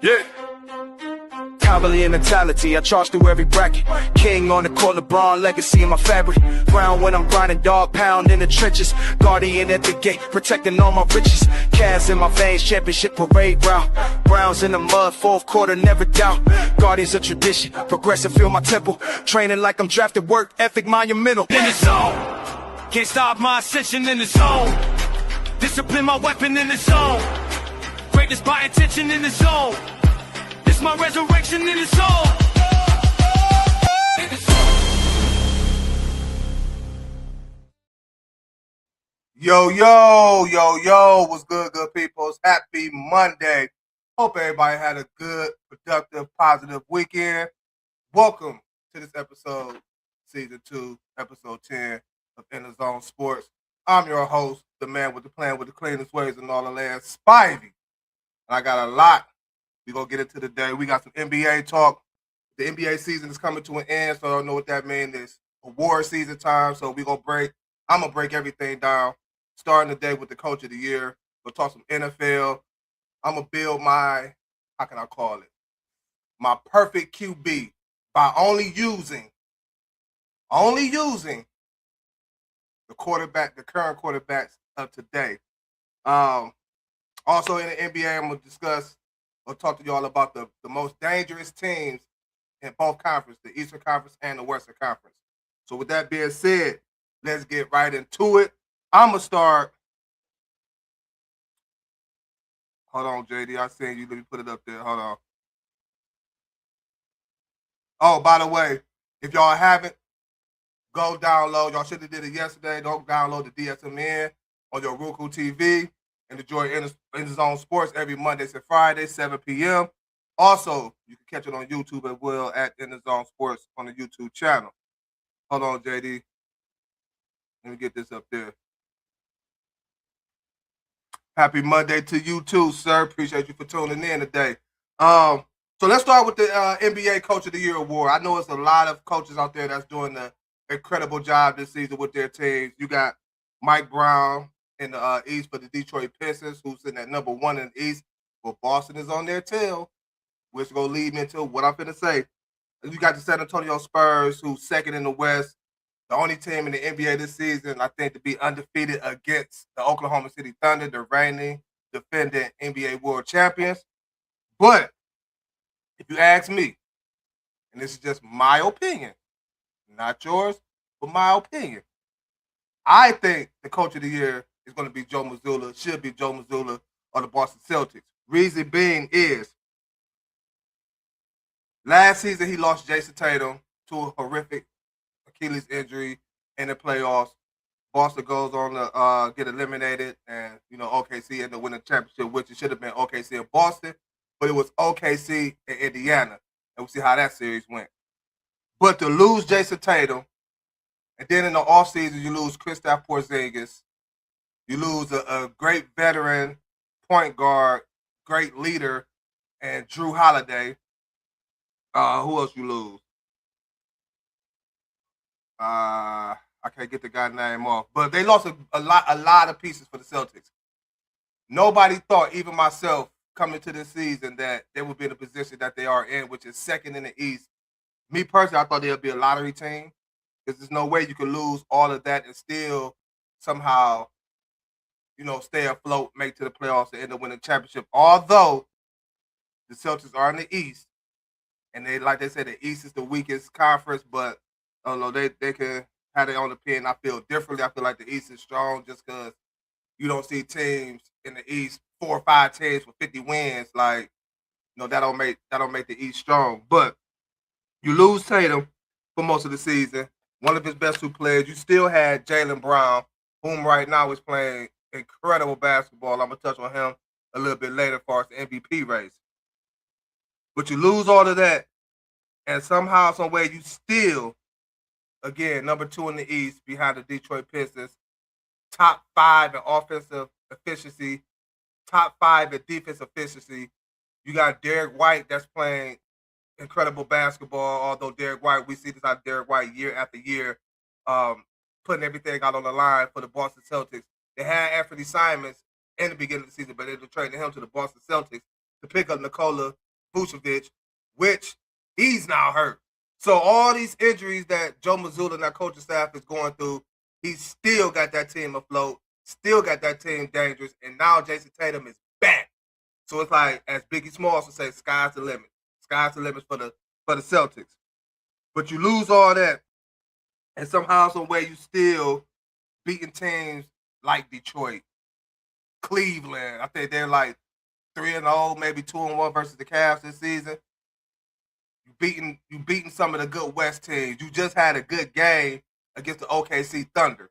Yeah. Cavalier mentality, I charge through every bracket. King on the court, LeBron legacy in my fabric. Ground when I'm grinding, dog pound in the trenches. Guardian at the gate, protecting all my riches. Cavs in my veins, championship parade route. Browns in the mud, fourth quarter, never doubt. Guardians of tradition, progressive, feel my temple. Training like I'm drafted, work ethic monumental. In the zone, can't stop my ascension in the zone. Discipline my weapon in the zone. Greatness by intention in the zone. It's my resurrection in the soul. Yo, what's good, good peoples? Happy Monday. Hope everybody had a good, productive, positive weekend. Welcome to this episode, Season 2, Episode 10 of EnDaZone Sports. I'm your host, the man with the plan with the cleanest ways in all the land, Spivey. And I got a lot we're going to get into today. We got some NBA talk. The NBA season is coming to an end, so I don't know what that means. It's award season time, so I'm going to break everything down, starting the day with the coach of the year. We'll talk some NFL. I'm going to build my perfect QB by only using the current quarterbacks of today. Also in the NBA, I'm going to talk to y'all about the most dangerous teams in both conferences, the Eastern Conference and the Western Conference. So with that being said, let's get right into it. I'm going to start. Hold on, JD. I seen you. Let me put it up there. Hold on. Oh, by the way, if y'all haven't, go download. Y'all should have did it yesterday. Don't download the DSMN on your Roku TV. And enjoy EnDaZone Sports every Mondays and Fridays, 7 p.m. Also, you can catch it on YouTube as well at EnDaZone Sports on the YouTube channel. Hold on, JD. Let me get this up there. Happy Monday to you too, sir. Appreciate you for tuning in today. So let's start with the NBA Coach of the Year award. I know it's a lot of coaches out there that's doing an incredible job this season with their teams. You got Mike Brown in the East for the Detroit Pistons, who's sitting at number 1 in the East. But Boston is on their tail, which is going to lead me into what I'm going to say. You got the San Antonio Spurs, who's second in the West, the only team in the NBA this season, I think, to be undefeated against the Oklahoma City Thunder, the reigning, defending NBA World Champions. But if you ask me, and this is just my opinion, not yours, but my opinion, I think the Coach of the Year is going to be Joe Muzzulla, should be Joe Muzzulla of the Boston Celtics. Reason being is, last season he lost Jason Tatum to a horrific Achilles injury in the playoffs. Boston goes on to get eliminated, and OKC ended up winning the championship, which it should have been OKC and Boston, but it was OKC and Indiana, and we'll see how that series went. But to lose Jason Tatum, and then in the offseason you lose Kristaps Porzingis, you lose a great veteran point guard, great leader, and Drew Holiday. Who else you lose? I can't get the guy's name off. But they lost a lot of pieces for the Celtics. Nobody thought, even myself, coming to this season, that they would be in the position that they are in, which is second in the East. Me personally, I thought they would be a lottery team, because there's no way you could lose all of that and still somehow stay afloat, make to the playoffs, and end up winning the championship. Although the Celtics are in the East, and like they said, the East is the weakest conference, but they can have their own opinion. I feel differently. I feel like the East is strong just because you don't see teams in the East, 4 or 5 teams with 50 wins. Like, that don't make the East strong. But you lose Tatum for most of the season, one of his best 2 players. You still had Jaylen Brown, whom right now is playing incredible basketball. I'm going to touch on him a little bit later as far as the MVP race. But you lose all of that, and somehow, some way, you still, again, number 2 in the East behind the Detroit Pistons, top 5 in offensive efficiency, top 5 in defensive efficiency. You got Derek White that's playing incredible basketball, although Derek White, we see this out of Derek White year after year, putting everything out on the line for the Boston Celtics. They had Anthony Simons in the beginning of the season, but they were trading him to the Boston Celtics to pick up Nikola Vucevic, which he's now hurt. So all these injuries that Joe Muzzulla and that coaching staff is going through, he's still got that team afloat, still got that team dangerous, and now Jason Tatum is back. So it's like, as Biggie Smalls would say, sky's the limit. Sky's the limit for the Celtics. But you lose all that, and somehow, some way, you still beating teams like Detroit, Cleveland. I think they're like 3-0, maybe 2-1 versus the Cavs this season. You beating some of the good West teams. You just had a good game against the OKC Thunder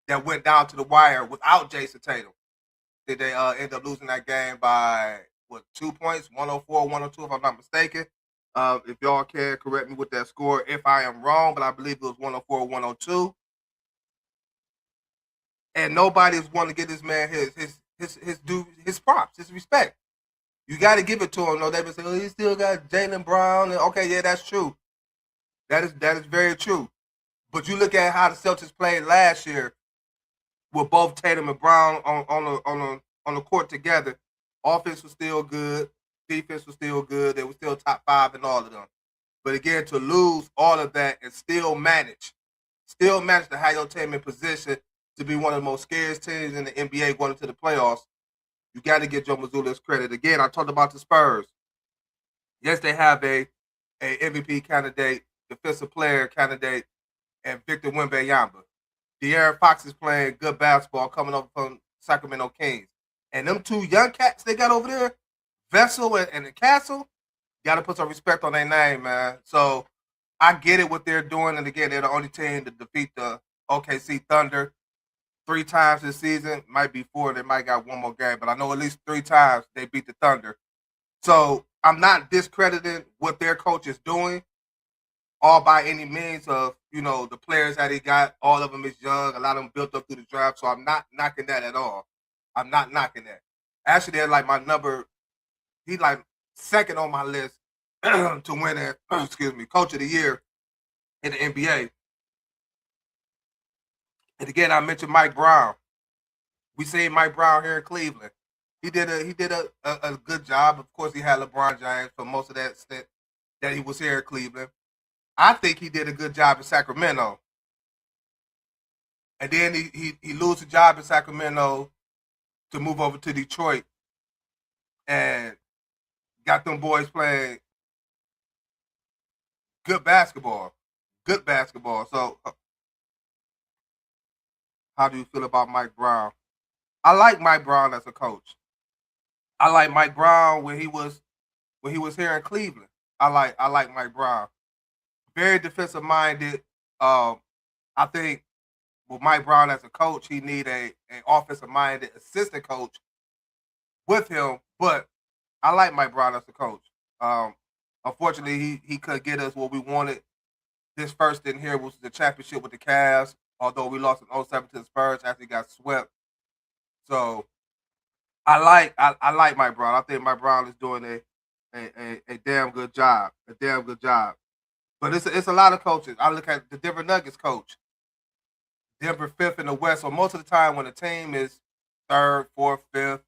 that went down to the wire without Jason Tatum. Did they end up losing that game by 2 points, 104-102, if I'm not mistaken? If y'all can correct me with that score if I am wrong, but I believe it was 104-102. And nobody's wanting to get this man his props, his respect. You got to give it to him. No, they've been saying, oh, he still got Jaylen Brown. And, okay, yeah, that's true. That is very true. But you look at how the Celtics played last year with both Tatum and Brown on the court together. Offense was still good. Defense was still good. They were still top 5 in all of them. But again, to lose all of that and still manage to have your team in position to be one of the most scariest teams in the NBA going into the playoffs, you got to give Joe Muzzulla his credit. Again, I talked about the Spurs. Yes, they have a MVP candidate, defensive player candidate, and Victor Wembanyama. De'Aaron Fox is playing good basketball coming up from Sacramento Kings. And them two young cats they got over there, Vessel and the Castle, got to put some respect on their name, man. So I get it what they're doing. And again, they're the only team to defeat the OKC Thunder 3 times this season. Might be 4. They might got one more game. But I know at least 3 times they beat the Thunder. So I'm not discrediting what their coach is doing, all by any means of, the players that he got. All of them is young. A lot of them built up through the draft. So I'm not knocking that at all. I'm not knocking that. Actually, they're like my number. He's like second on my list to win Coach of the Year in the NBA. And again, I mentioned Mike Brown. We seen Mike Brown here in Cleveland. He did a good job. Of course, he had LeBron James for most of that stint that he was here in Cleveland. I think he did a good job in Sacramento. And then he lose a job in Sacramento to move over to Detroit and got them boys playing good basketball. Good basketball. So how do you feel about Mike Brown? I like Mike Brown as a coach. I like Mike Brown when he was here in Cleveland. I like Mike Brown. Very defensive minded. I think with Mike Brown as a coach, he need an offensive minded assistant coach with him. But I like Mike Brown as a coach. Unfortunately, he couldn't get us what we wanted. This first in here was the championship with the Cavs, although we lost in 07 to the Spurs after he got swept. So I like Mike Brown. I think Mike Brown is doing a damn good job. A damn good job. But it's a lot of coaches. I look at the Denver Nuggets coach. Denver 5th in the West. So most of the time when a team is 3rd, 4th, 5th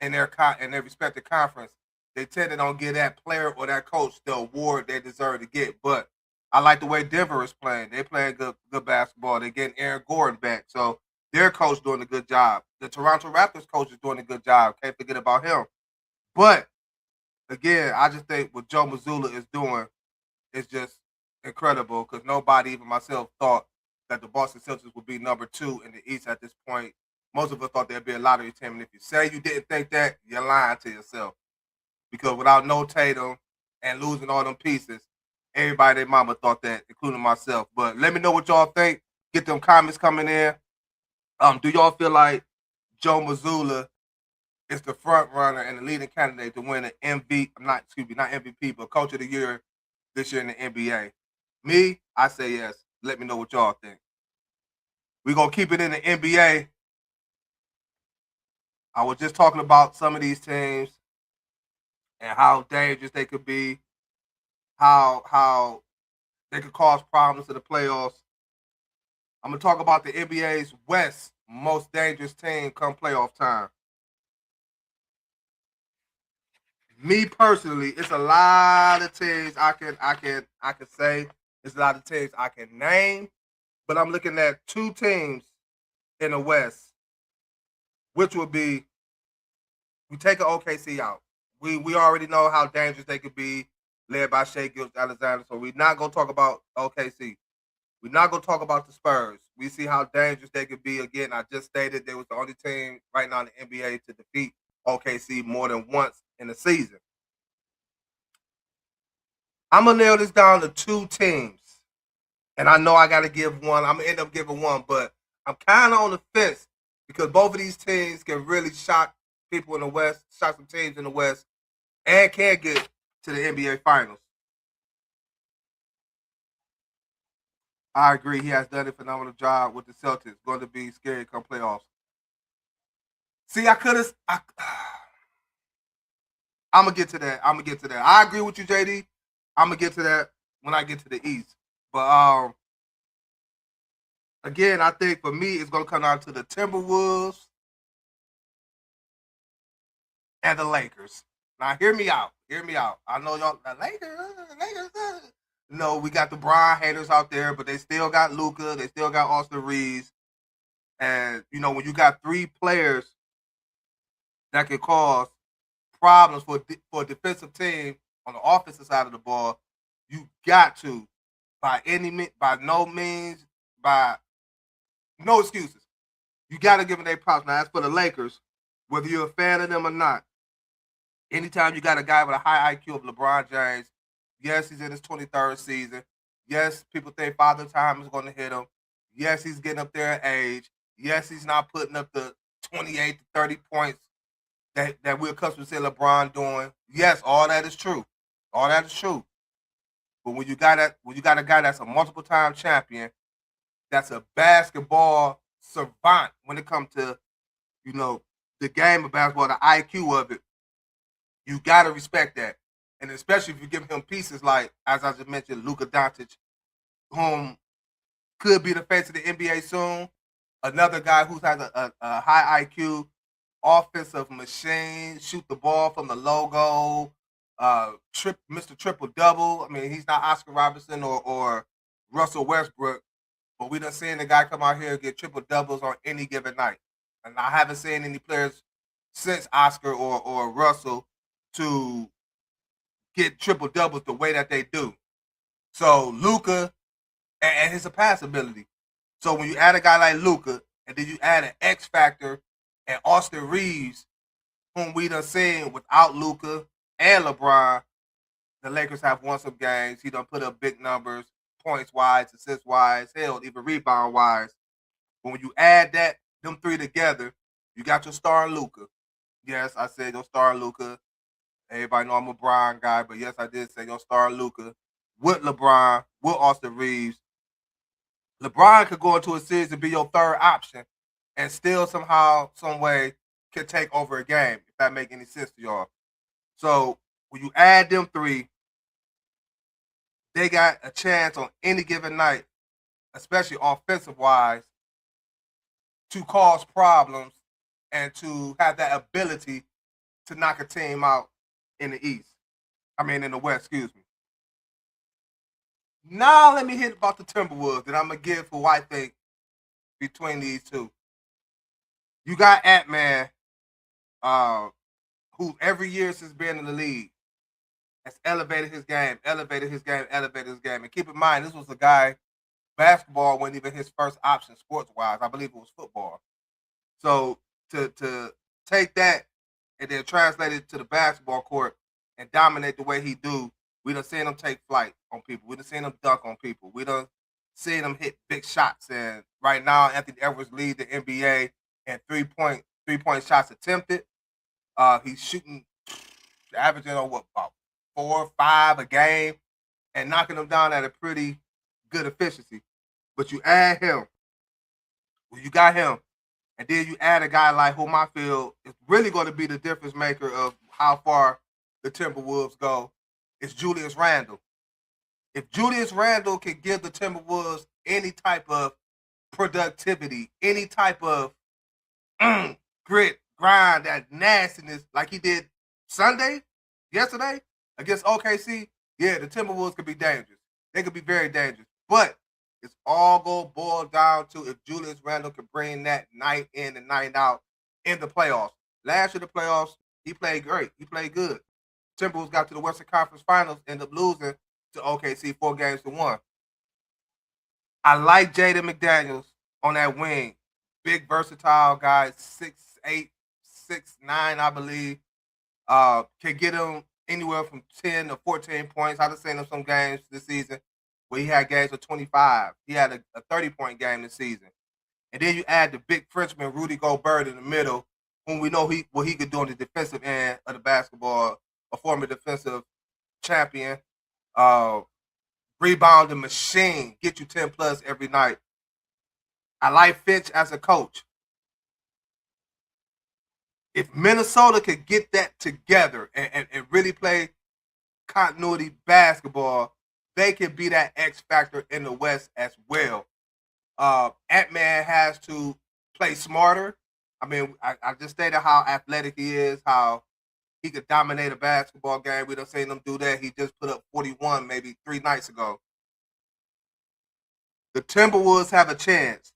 in their respective conference, they tend to don't give that player or that coach the award they deserve to get. But I like the way Denver is playing. They playing good basketball. They're getting Aaron Gordon back. So their coach doing a good job. The Toronto Raptors coach is doing a good job. Can't forget about him. But again, I just think what Joe Muzzulla is doing is just incredible because nobody, even myself, thought that the Boston Celtics would be number 2 in the East at this point. Most of us thought they'd be a lottery team. And if you say you didn't think that, you're lying to yourself. Because without no Tatum and losing all them pieces, everybody, their mama thought that, including myself. But let me know what y'all think. Get them comments coming in. Do y'all feel like Joe Muzzulla is the front runner and the leading candidate to win an not MVP, but Coach of the Year this year in the NBA? Me, I say yes. Let me know what y'all think. We're going to keep it in the NBA. I was just talking about some of these teams and how dangerous they could be, how they could cause problems in the playoffs. I'm going to talk about the NBA's West most dangerous team come playoff time. Me personally, it's a lot of teams I can say. It's a lot of teams I can name, but I'm looking at two teams in the West, which would be we take an OKC out. We already know how dangerous they could be, led by Shai Gilgeous-Alexander. So we're not gonna talk about OKC. We're not gonna talk about the Spurs. We see how dangerous they could be. Again, I just stated they was the only team right now in the NBA to defeat OKC more than once in the season. I'm gonna nail this down to two teams, and I know I got to give one. I'm gonna end up giving one, but I'm kind of on the fence because both of these teams can really shock people in the West, shock some teams in the West, and can get to the NBA Finals. I agree. He has done a phenomenal job with the Celtics. Going to be scary come playoffs. See, I could have. I'm gonna get to that. I agree with you, JD. I'm gonna get to that when I get to the East. But again, I think for me, it's gonna come down to the Timberwolves and the Lakers. Now, hear me out. I know y'all, the Lakers. No, we got the Bron haters out there, but they still got Luka. They still got Austin Reeves. And, when you got three players that can cause problems for a defensive team on the offensive side of the ball, you got to, by no excuses. You got to give them their props. Now, as for the Lakers, whether you're a fan of them or not, anytime you got a guy with a high IQ of LeBron James, yes, he's in his 23rd season. Yes, people think Father Time is going to hit him. Yes, he's getting up there in age. Yes, he's not putting up the 28 to 30 points that we're accustomed to see LeBron doing. Yes, all that is true. But when you got a guy that's a multiple time champion, that's a basketball savant when it comes to, the game of basketball, the IQ of it, you got to respect that. And especially if you give him pieces like, as I just mentioned, Luka Doncic, whom could be the face of the NBA soon. Another guy who has a high IQ, offensive machine, shoot the ball from the logo, Mr. Triple Double. I mean, he's not Oscar Robertson or Russell Westbrook, but we done seen the guy come out here and get triple doubles on any given night. And I haven't seen any players since Oscar or Russell to get triple doubles the way that they do. So Luka and his pass ability. So when you add a guy like Luka, and then you add an X factor and Austin Reeves, whom we done seen without Luka and LeBron, the Lakers have won some games. He done put up big numbers, points wise, assists wise, hell, even rebound wise. But when you add them three together, you got your star Luka. Yes, I said your star Luka. Everybody know I'm a Bron guy, but yes, I did say your star Luka with LeBron, with Austin Reeves. LeBron could go into a series and be your third option and still somehow, some way, can take over a game, if that make any sense to y'all. So when you add them three, they got a chance on any given night, especially offensive-wise, to cause problems and to have that ability to knock a team out in the West, excuse me. Now let me hit about the Timberwolves that I'm going to give for what I think between these two. You got Ant-Man, who every year since being in the league has elevated his game. And keep in mind, this was a guy, basketball wasn't even his first option sports-wise. I believe it was football. So to take that and then translate it to the basketball court and dominate the way he do, we done seen him take flight on people. We done seen him dunk on people. We done seen him hit big shots. And right now, Anthony Edwards lead the NBA in three-point shots attempted. He's shooting, averaging on about 4 or 5 a game and knocking them down at a pretty good efficiency. But you add him, you got him, and then you add a guy like whom I feel is really going to be the difference maker of how far the Timberwolves go. It's Julius Randle. If Julius Randle can give the Timberwolves any type of productivity, any type of grit, grind, that nastiness like he did Sunday, yesterday against OKC, yeah, the Timberwolves could be dangerous. They could be very dangerous. But it's all going to boil down to if Julius Randle can bring that night in and night out in the playoffs. Last year, the playoffs, he played great. He played good. Timberwolves got to the Western Conference Finals, ended up losing to OKC 4-1. I like Jaden McDaniels on that wing. Big, versatile guy, 6'8", 6'9", I believe. Can get him anywhere from 10 to 14 points. I've seen him some games this season where he had games of 25. He had a 30-point game this season. And then you add the big Frenchman, Rudy Gobert, in the middle, whom we know what he could do on the defensive end of the basketball, a former defensive champion, rebounding machine, get you 10-plus every night. I like Finch as a coach. If Minnesota could get that together and really play continuity basketball, they could be that X factor in the West as well. Ant-Man has to play smarter. I mean, I just stated how athletic he is, how he could dominate a basketball game. We don't seen him do that. He just put up 41 maybe 3 nights ago. The Timberwolves have a chance.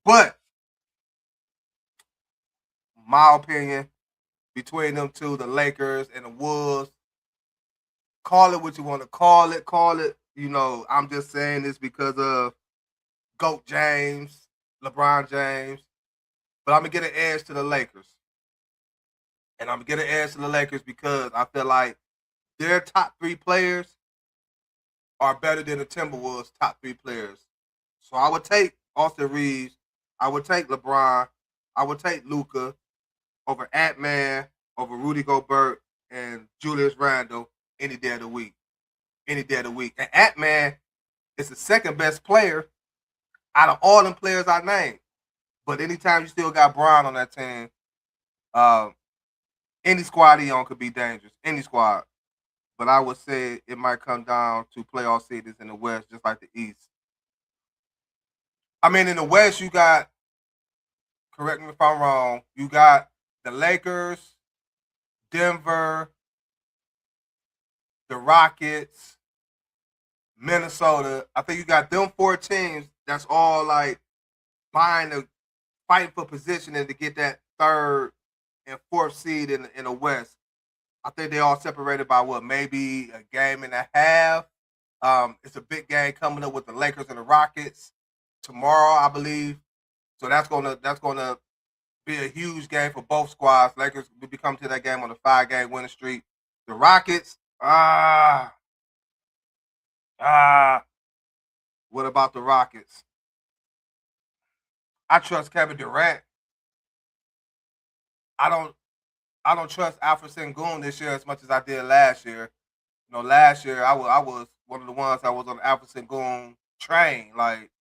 But my opinion, between them two, the Lakers and the Wolves, call it what you want to call it. I'm just saying this because of GOAT James, LeBron James. But I'm going to get an edge to the Lakers. And I'm going to get an edge to the Lakers because I feel like their top 3 players are better than the Timberwolves' top 3 players. So I would take Austin Reeves. I would take LeBron. I would take Luka over Ant-Man, over Rudy Gobert, and Julius Randle any day of the week. Any day of the week. And Ant-Man is the second best player out of all them players I named. But anytime you still got Bron on that team, any squad he on could be dangerous. Any squad. But I would say it might come down to playoff seedings in the West, just like the East. I mean, in the West, you got, correct me if I'm wrong, you got the Lakers, Denver, the Rockets, Minnesota. I think you got them 4 teams that's all like fighting for position and to get that 3rd and 4th seed in the West. I think they all separated by maybe a game and a half. It's a big game coming up with the Lakers and the Rockets tomorrow, I believe. So that's gonna be a huge game for both squads. Lakers will be coming to that game on a 5-game winning streak. The Rockets, what about the Rockets? I trust Kevin Durant. I don't trust Alfred Sengun this year as much as I did last year. Last year I was one of the ones that was on the Alfred Sengun train. Like,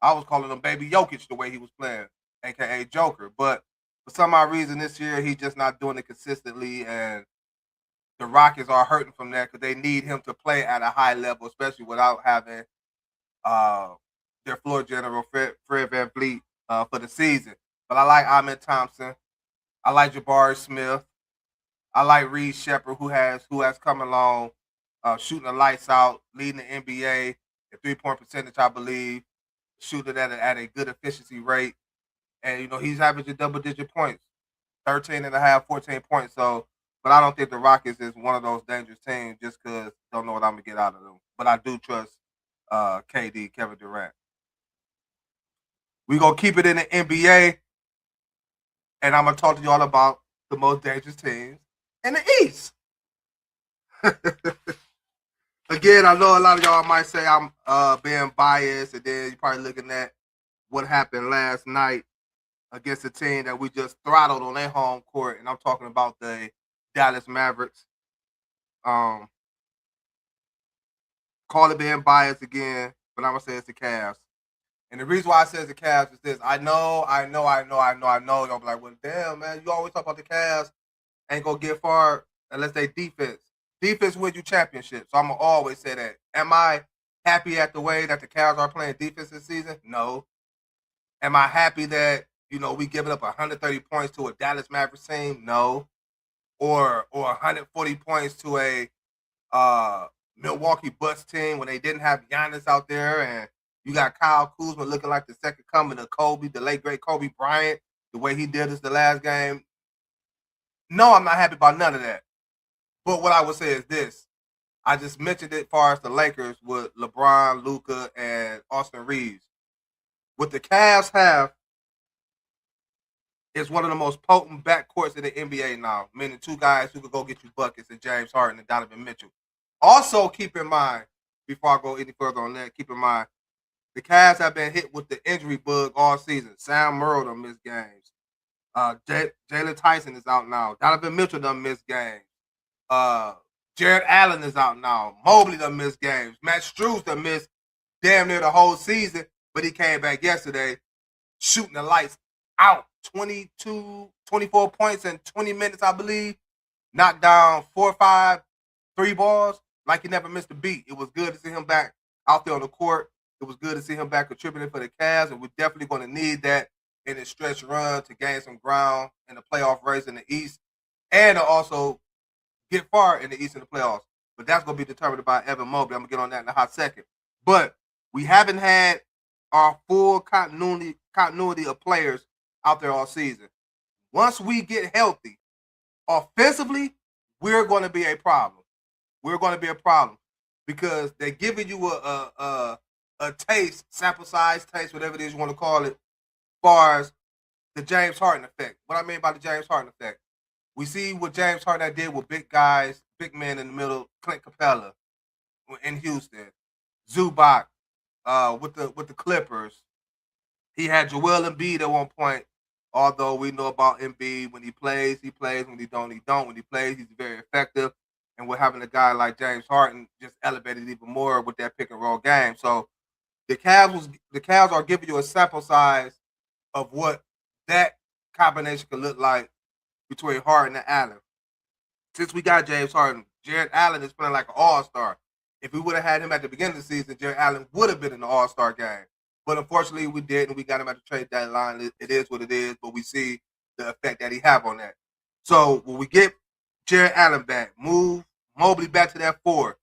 I was calling him Baby Jokic the way he was playing, a.k.a. Joker. But for some odd reason this year, he's just not doing it consistently, and the Rockets are hurting from that because they need him to play at a high level, especially without having their floor general, Fred VanVleet, for the season. But I like Ahmed Thompson. I like Jabari Smith. I like Reed Shepard, who has come along, shooting the lights out, leading the NBA at 3-point percentage, I believe, shooting at a good efficiency rate. And, he's averaging double-digit points, 13.5, 14 points. So, but I don't think the Rockets is one of those dangerous teams just because don't know what I'm going to get out of them. But I do trust KD, Kevin Durant. We're going to keep it in the NBA, and I'm going to talk to y'all about the most dangerous teams in the East. Again, I know a lot of y'all might say I'm being biased, and then you're probably looking at what happened last night against a team that we just throttled on their home court, and I'm talking about the Dallas Mavericks. Call it being biased again, but I'm going to say it's the Cavs. And the reason why I say it's the Cavs is this. I know. Y'all be like, well, damn, man, you always talk about the Cavs. Ain't going to get far unless they defense. Defense wins you championships. So I'm going to always say that. Am I happy at the way that the Cavs are playing defense this season? No. Am I happy that, we giving up 130 points to a Dallas Mavericks team? No. or 140 points to a Milwaukee Bucks team when they didn't have Giannis out there, and you got Kyle Kuzma looking like the second coming of Kobe, the late great Kobe Bryant, the way he did us the last game. No, I'm not happy about none of that. But what I would say is this. I just mentioned it as far as the Lakers with LeBron, Luka, and Austin Reeves. What the Cavs have is one of the most potent backcourts in the NBA now, meaning two guys who could go get you buckets, and James Harden and Donovan Mitchell. Also, keep in mind, before I go any further on that, keep in mind, the Cavs have been hit with the injury bug all season. Sam Merrill done missed games. Jalen Tyson is out now. Donovan Mitchell done missed games. Jared Allen is out now. Mobley done missed games. Matt Strus done missed damn near the whole season, but he came back yesterday shooting the lights out. 24 points in 20 minutes, I believe. Knocked down 4 or 5 3 balls like he never missed a beat. It was good to see him back out there on the court. It was good to see him back contributing for the Cavs, and we're definitely going to need that in a stretch run to gain some ground in the playoff race in the East, and to also get far in the East in the playoffs. But that's going to be determined by Evan Mobley. I'm going to get on that in a hot second. But we haven't had our full continuity of players out there all season. Once we get healthy, offensively, we're going to be a problem. We're going to be a problem because they're giving you a taste, sample size taste, whatever it is you want to call it, as far as the James Harden effect. What I mean by the James Harden effect, we see what James Harden did with big guys, big men in the middle, Clint Capella in Houston, Zubac with the Clippers. He had Joel Embiid at one point. Although we know about Embiid, when he plays, he plays. When he don't, he don't. When he plays, he's very effective. And we're having a guy like James Harden just elevated even more with that pick and roll game. So the Cavs are giving you a sample size of what that combination could look like between Harden and Allen. Since we got James Harden, Jared Allen is playing like an all-star. If we would have had him at the beginning of the season, Jared Allen would have been in the all-star game. But unfortunately, we didn't. We got him at the trade deadline. It is what it is, but we see the effect that he have on that. So when we get Jared Allen back, move Mobley back to that 4.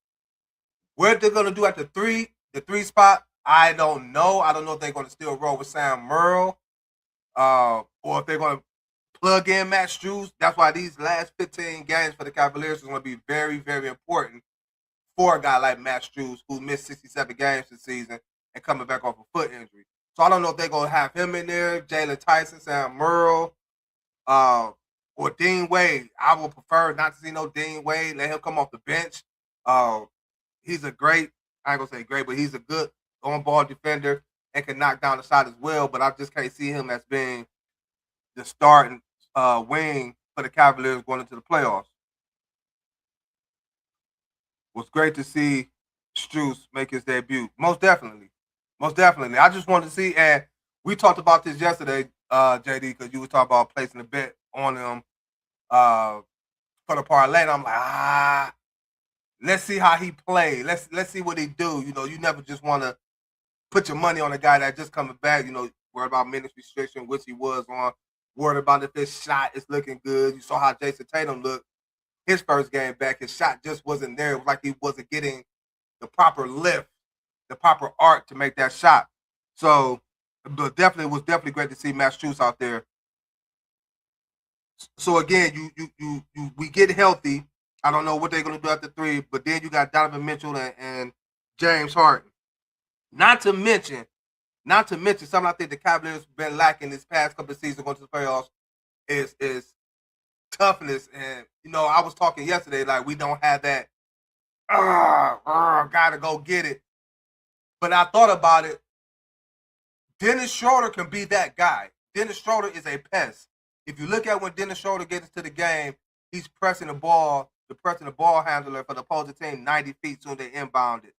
What they're going to do at the 3 spot, I don't know. I don't know if they're going to still roll with Sam Merrill or if they're going to plug in Matt Strus. That's why these last 15 games for the Cavaliers is going to be very, very important for a guy like Matt Strus, who missed 67 games this season and coming back off a foot injury. So I don't know if they're going to have him in there, Jalen Tyson, Sam Merrill, or Dean Wade. I would prefer not to see no Dean Wade. Let him come off the bench. He's a great, I ain't going to say great, but he's a good on-ball defender and can knock down the shot as well. But I just can't see him as being the starting wing for the Cavaliers going into the playoffs. It was great to see Strus make his debut. Most definitely. I just wanted to see, and we talked about this yesterday, JD, because you were talking about placing a bet on him for the parlay. And I'm like, let's see how he plays. Let's see what he do. You know, you never just want to put your money on a guy that just coming back. You know, worried about minutes restriction, which he was on. Worried about if his shot is looking good. You saw how Jason Tatum looked his first game back. His shot just wasn't there. It was like he wasn't getting the proper lift, the proper arc to make that shot. So, but it was definitely great to see Matt Strus out there. So again, we get healthy. I don't know what they're going to do after 3, but then you got Donovan Mitchell and James Harden. Not to mention something I think the Cavaliers have been lacking this past couple of seasons going to the playoffs is toughness. And you know, I was talking yesterday like we don't have that gotta go get it. But I thought about it. Dennis Schroeder can be that guy. Dennis Schroeder is a pest. If you look at when Dennis Schroeder gets into the game, he's pressing the ball handler for the opposing team 90 feet soon they inbound it.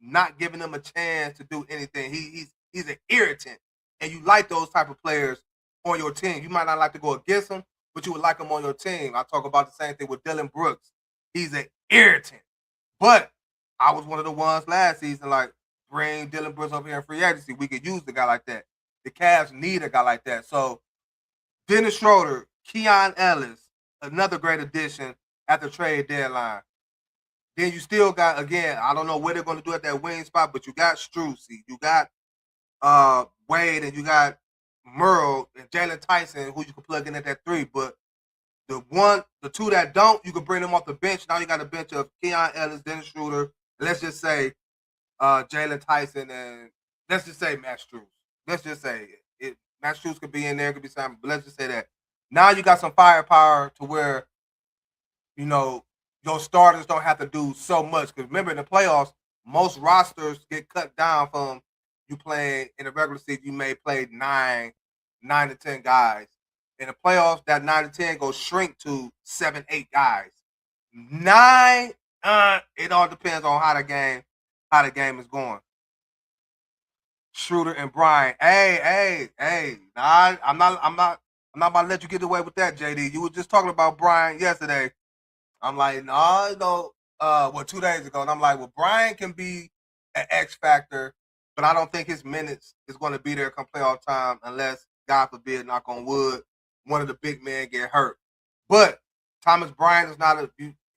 Not giving them a chance to do anything. He's an irritant. And you like those type of players on your team. You might not like to go against them, but you would like them on your team. I talk about the same thing with Dylan Brooks. He's an irritant. But I was one of the ones last season, like, bring Dylan Brooks over here in free agency. We could use a guy like that. The Cavs need a guy like that. So Dennis Schroeder, Keon Ellis, another great addition at the trade deadline. Then you still got, again, I don't know what they're going to do at that wing spot, but you got Strusey, you got Wade, and you got Merle and Jalen Tyson, who you can plug in at that 3. But the 2 that don't, you can bring them off the bench. Now you got a bench of Keon Ellis, Dennis Schroeder, let's just say Jalen Tyson, and let's just say Matt Strus. Let's just say it. Matt Strus could be in there, could be something, but let's just say that. Now you got some firepower to where, your starters don't have to do so much. Because remember, in the playoffs, most rosters get cut down from you playing in the regular season. You may play 9 to 10 guys. In the playoffs, that 9 to 10 goes shrink to 7, 8 guys. 9, it all depends on how the game is going. Schroeder and Brian. Hey. Nah, I'm not about to let you get away with that, JD. You were just talking about Brian yesterday. I'm like, no, 2 days ago. And I'm like, well, Brian can be an X factor, but I don't think his minutes is going to be there come playoff time unless, God forbid, knock on wood, one of the big men get hurt. But Thomas Bryant is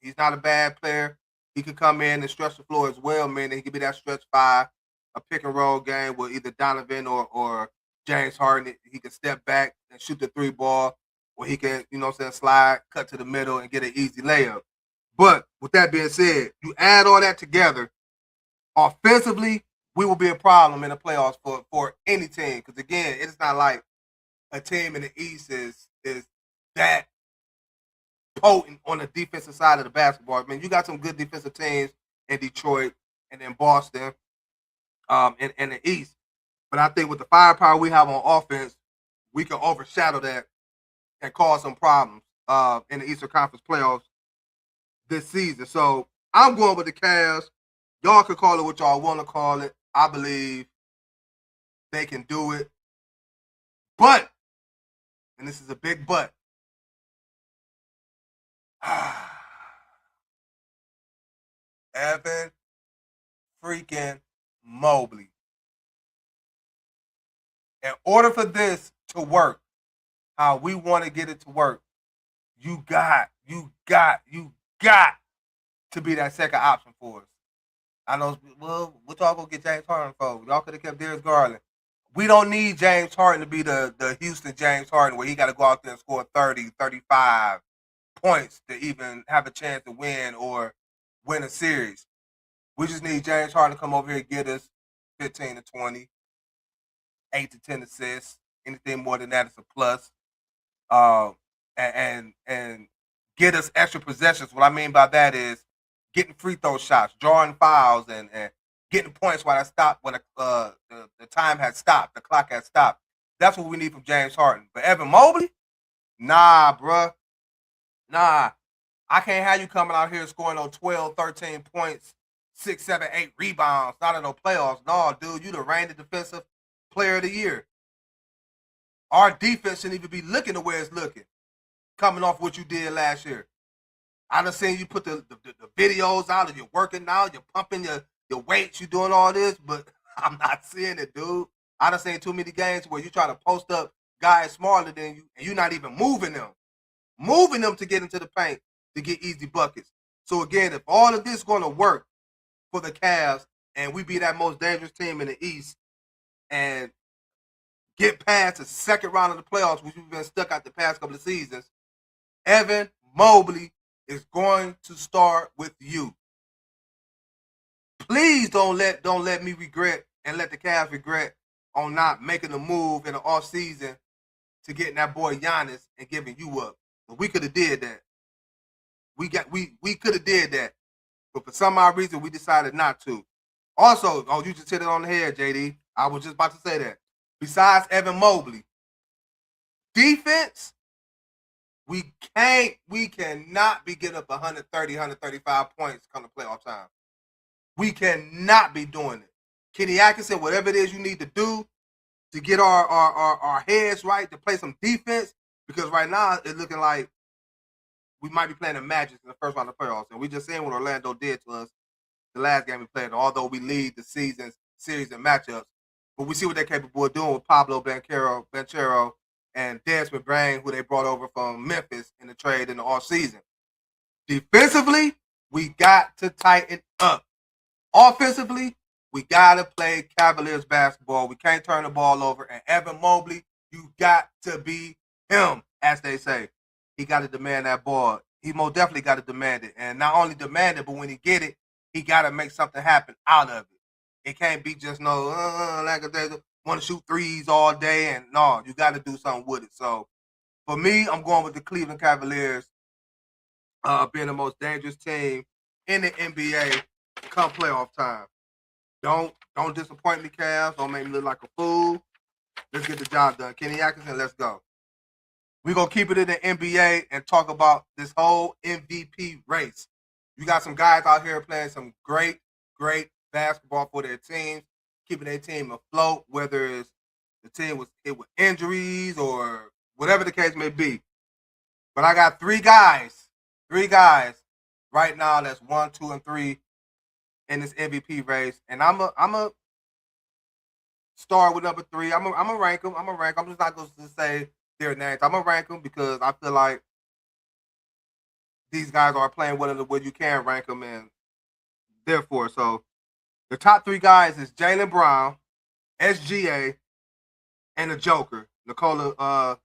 he's not a bad player. He could come in and stretch the floor as well, man. He could be that stretch 5, a pick and roll game with either Donovan or James Harden. He could step back and shoot the 3 ball, where he can, slide, cut to the middle, and get an easy layup. But with that being said, you add all that together, offensively, we will be a problem in the playoffs for any team. Because, again, it's not like a team in the East is that potent on the defensive side of the basketball. I mean, you got some good defensive teams in Detroit and in Boston in the East. But I think with the firepower we have on offense, we can overshadow that and cause some problems in the Eastern Conference playoffs this season. So I'm going with the Cavs. Y'all can call it what y'all want to call it. I believe they can do it. But, and this is a big but, Evan freaking Mobley. In order for this to work, how we want to get it to work, you got to be that second option for us. I know, well, what y'all gonna get James Harden for? Y'all could have kept Darius Garland. We don't need James Harden to be the Houston James Harden where he got to go out there and score 30, 35 points to even have a chance to win or win a series. We just need James Harden to come over here and get us 15 to 20, 8 to 10 assists. Anything more than that is a plus. And get us extra possessions. What I mean by that is getting free throw shots, drawing fouls, and getting points while I stopped when the time had stopped, the clock had stopped. That's what we need from James Harden. But Evan Mobley, nah, bruh. Nah. I can't have you coming out here scoring those 12, 13 points, 6, 7, 8 rebounds, not in no playoffs. No, dude, you the reigning defensive player of the year. Our defense shouldn't even be looking the way it's looking, coming off what you did last year. I done seen you put the videos out of you working out, you're pumping your weights, you doing all this, but I'm not seeing it, dude. I done seen too many games where you try to post up guys smaller than you, and you're not even moving them to get into the paint to get easy buckets. So again, if all of this is going to work for the Cavs and we be that most dangerous team in the East and get past the second round of the playoffs, which we've been stuck out the past couple of seasons, Evan Mobley is going to start with you. Please don't let me regret and let the Cavs regret on not making a move in the offseason to getting that boy Giannis and giving you up. But we could have did that. We could have did that. But for some odd reason, we decided not to. Also, you just hit it on the head, JD. I was just about to say that. Besides Evan Mobley, defense, we cannot be getting up 130, 135 points come to playoff time. We cannot be doing it. Kenny Atkinson, whatever it is you need to do to get our heads right, to play some defense, because right now it's looking like we might be playing the Magic in the first round of playoffs. And we just seen what Orlando did to us the last game we played, although we lead the season's series and matchups. But we see what they're capable of doing with Pablo Banchero and Desmond Bain, who they brought over from Memphis in the trade in the offseason. Defensively, we got to tighten up. Offensively, we got to play Cavaliers basketball. We can't turn the ball over. And Evan Mobley, you got to be him, as they say. He got to demand that ball. He most definitely got to demand it. And not only demand it, but when he get it, he got to make something happen out of it. It can't be just like they want to shoot threes all day. And no, you got to do something with it. So for me, I'm going with the Cleveland Cavaliers being the most dangerous team in the NBA come playoff time. Don't disappoint me, Cavs. Don't make me look like a fool. Let's get the job done. Kenny Atkinson, let's go. We're going to keep it in the NBA and talk about this whole MVP race. You got some guys out here playing some great basketball for their teams, keeping their team afloat, whether it's the team was hit with injuries or whatever the case may be. But I got three guys right now that's 1, 2, and 3 in this MVP race. And I'm a start with number 3. I'm a rank them. I'm just not going to say their names. I'm going to rank them because I feel like these guys are playing well enough where you can rank them, and therefore, so the top 3 guys is Jaylen Brown, SGA, and the Joker, Nikola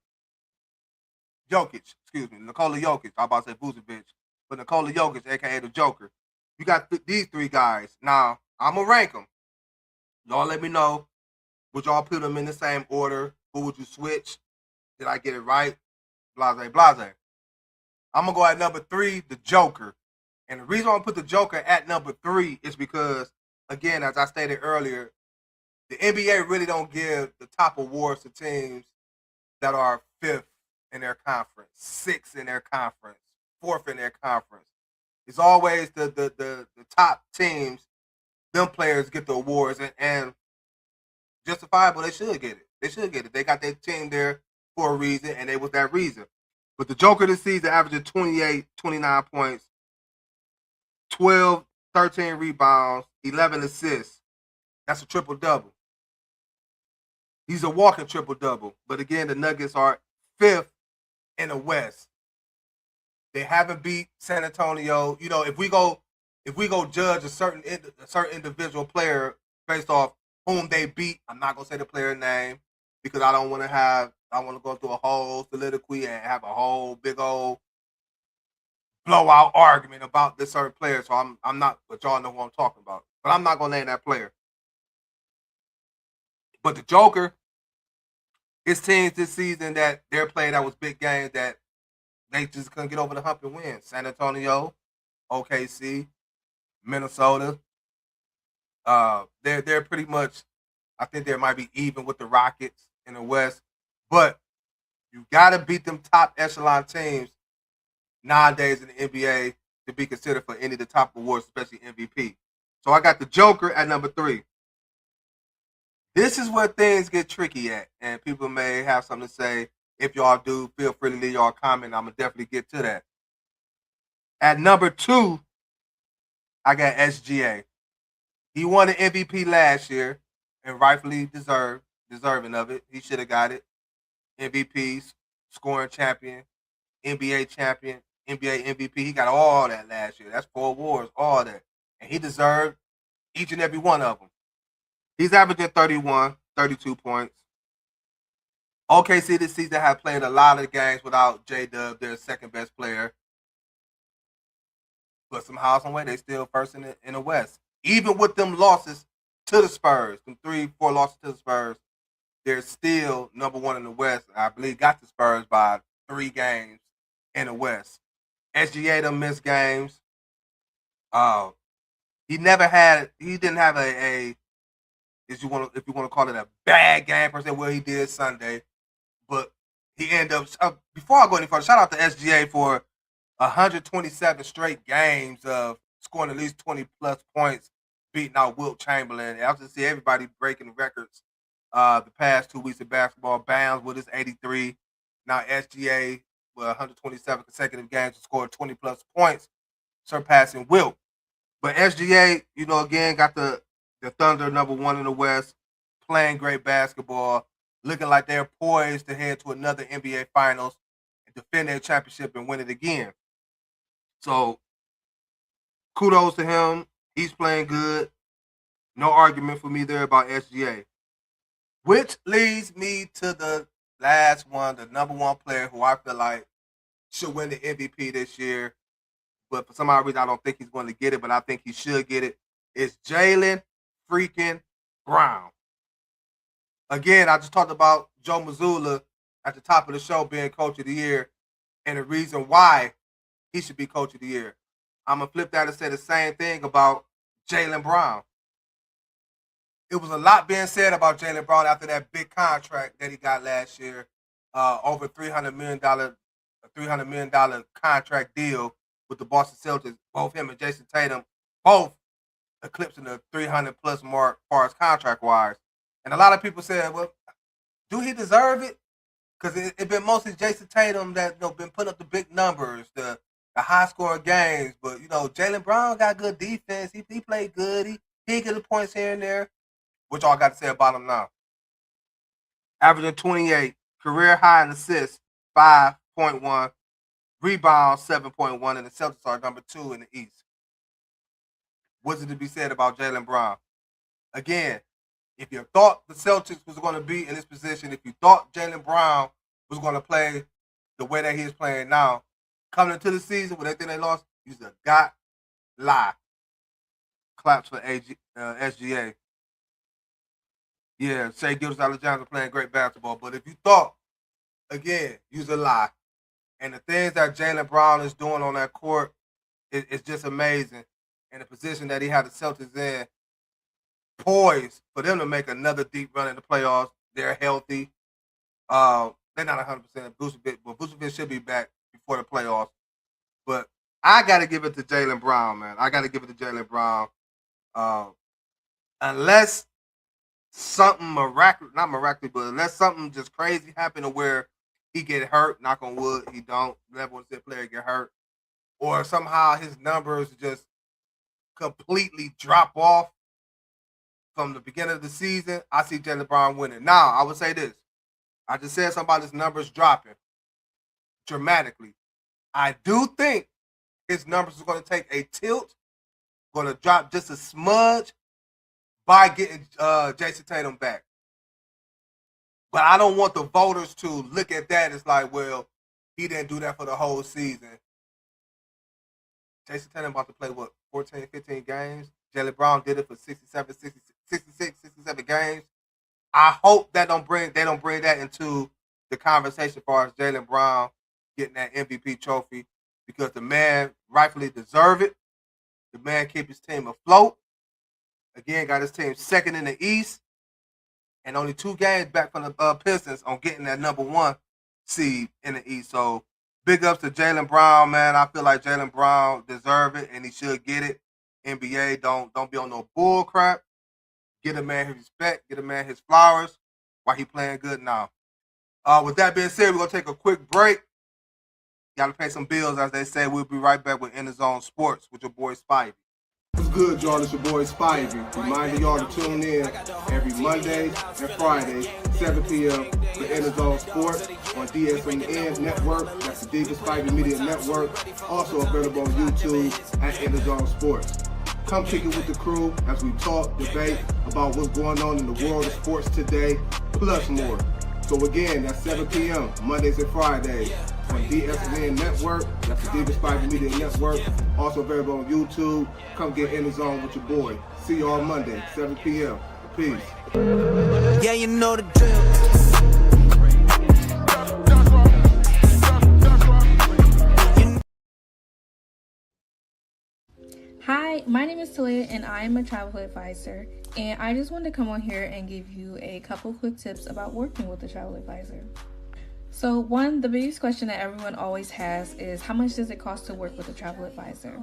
Jokic. I'm about to say Vucevic, but Nikola Jokic, aka the Joker. You got these 3 guys. Now I'm gonna rank them. Y'all let me know. Would y'all put them in the same order? Who would you switch? Did I get it right? Blase. I'm going to go at number 3, the Joker. And the reason I put the Joker at number 3 is because, again, as I stated earlier, the NBA really don't give the top awards to teams that are 5th in their conference, 6th in their conference, 4th in their conference. It's always the top teams, them players get the awards, and justifiable, they should get it. They got their team there for a reason, and it was that reason. But the Joker this season averaging 28, 29 points, 12, 13 rebounds, 11 assists. That's a triple-double. He's a walking triple-double. But again, the Nuggets are 5th in the West. They haven't beat San Antonio. You know, if we go judge a certain individual player based off whom they beat, I'm not gonna say the player name because I want to go through a whole soliloquy and have a whole big old blowout argument about this certain player. So I'm not, but y'all know who I'm talking about. But I'm not gonna name that player. But the Joker, his teams this season that they're playing that was big games that they just couldn't get over the hump and win. San Antonio, OKC, Minnesota. They're pretty much, I think they might be even with the Rockets in the West. But you got to beat them top echelon teams nowadays in the NBA to be considered for any of the top awards, especially MVP. So I got the Joker at number 3. This is where things get tricky at, and people may have something to say. If y'all do, feel free to leave y'all a comment. I'm going to definitely get to that. At number 2, I got SGA. He won the MVP last year and rightfully deserving of it. He should have got it. MVP, scoring champion, NBA champion, NBA MVP. He got all that last year. That's 4 awards, all that. And he deserved each and every one of them. He's averaging 31, 32 points. OKC this season have played a lot of games without J-Dub, their second best player. But somehow, some way, they still first in the West. Even with them losses to the Spurs, them 3-4 losses to the Spurs, they're still number 1 in the West. I believe got the Spurs by 3 games in the West. SGA done missed games. He didn't have a if you want to call it a bad game per se, where he did Sunday, but he ended up. Before I go any further, shout out to SGA for 127 straight games of scoring at least 20 plus points, beating out Wilt Chamberlain. And I just see everybody breaking records the past 2 weeks of basketball. Bounds with his 83. Now SGA with 127 consecutive games to score 20 plus points, surpassing Wilt. But SGA, again, got the Thunder number 1 in the West, playing great basketball. looking like they're poised to head to another NBA Finals and defend their championship and win it again. So kudos to him. He's playing good. No argument for me there about SGA. Which leads me to the last one, the number one player who I feel like should win the MVP this year. But for some odd reason, I don't think he's going to get it, but I think he should get it. It's Jaylen freaking Brown. Again, I just talked about Joe Muzzulla at the top of the show being Coach of the Year and the reason why he should be Coach of the Year. I'm going to flip that and say the same thing about Jaylen Brown. It was a lot being said about Jaylen Brown after that big contract that he got last year, over $300 million contract deal with the Boston Celtics. Both him and Jason Tatum, both eclipsing the 300-plus mark as far as contract-wise. And a lot of people said, well, do he deserve it? Because it's been mostly Jason Tatum that been putting up the big numbers, the high-scoring games. But, Jaylen Brown got good defense. He played good. He get the points here and there. What y'all got to say about him now? Averaging 28, career high in assists, 5.1, rebounds, 7.1, and the Celtics are number 2 in the East. What's it to be said about Jaylen Brown? Again, if you thought the Celtics was going to be in this position, if you thought Jaylen Brown was going to play the way that he is playing now, coming into the season with everything they lost, he's a got lie. Claps for SGA. Yeah, Shai Gilgeous-Alexander playing great basketball. But if you thought, again, you's a lie. And the things that Jaylen Brown is doing on that court is just amazing. And the position that he had the Celtics in, poised for them to make another deep run in the playoffs. They're healthy. They're not 100%. Vucevic should be back before the playoffs. But I got to give it to Jaylen Brown, man. I got to give it to Jaylen Brown. Unless something but unless something just crazy happened to where he get hurt, knock on wood, he don't. Never want to see a player get hurt. Or somehow his numbers just completely drop off from the beginning of the season, I see Jaylen Brown winning. Now, I would say this. I just said something about his numbers dropping dramatically. I do think his numbers are going to take a tilt, going to drop just a smudge by getting Jason Tatum back. But I don't want the voters to look at that as like, well, he didn't do that for the whole season. Jason Tatum about to play, 14, 15 games? Jaylen Brown did it for 66, 67 games. I hope that they don't bring that into the conversation as far as Jaylen Brown getting that MVP trophy, because the man rightfully deserve it. The man keep his team afloat. Again, got his team second in the East, and only 2 games back from the Pistons on getting that number 1 seed in the East. So big ups to Jaylen Brown, man. I feel like Jaylen Brown deserve it, and he should get it. NBA, don't be on no bull crap. Get a man his respect. Get a man his flowers while he playing good now. With that being said, we're going to take a quick break. Got to pay some bills, as they say. We'll be right back with EnDaZone Sports with your boy Spivey. What's good, y'all? It's your boy Spivey. Reminding y'all to tune in every Monday and Friday, 7 p.m. for EnDaZone Sports on DSMN Network. That's the Diva Spivey Media Network. Also available on YouTube at EnDaZone Sports. Come kick it with the crew as we talk, debate about what's going on in the world of sports today, plus more. So again, that's 7 p.m. Mondays and Fridays on DSN Network. That's the Diva Spivey Media Network. Also available on YouTube. Come get in the zone with your boy. See you on Monday, 7 p.m. Peace. Yeah, you know the drill. Hi, my name is Talia and I am a travel advisor, and I just wanted to come on here and give you a couple quick tips about working with a travel advisor. So the biggest question that everyone always has is, how much does it cost to work with a travel advisor?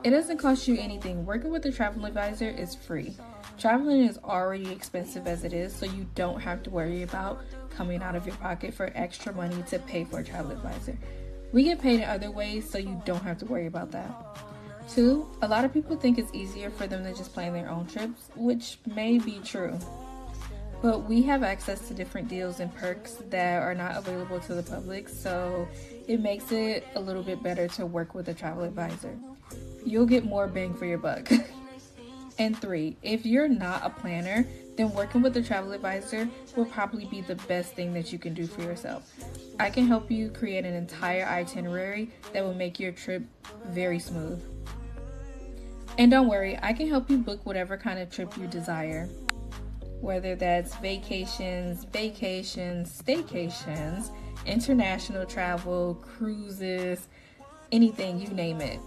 It doesn't cost you anything. Working with a travel advisor is free. Traveling is already expensive as it is, so you don't have to worry about coming out of your pocket for extra money to pay for a travel advisor. We get paid in other ways, so you don't have to worry about that. 2, a lot of people think it's easier for them to just plan their own trips, which may be true. But we have access to different deals and perks that are not available to the public, so it makes it a little bit better to work with a travel advisor. You'll get more bang for your buck. And 3, if you're not a planner, then working with a travel advisor will probably be the best thing that you can do for yourself. I can help you create an entire itinerary that will make your trip very smooth. And don't worry, I can help you book whatever kind of trip you desire. Whether that's vacations, staycations, international travel, cruises, anything, you name it.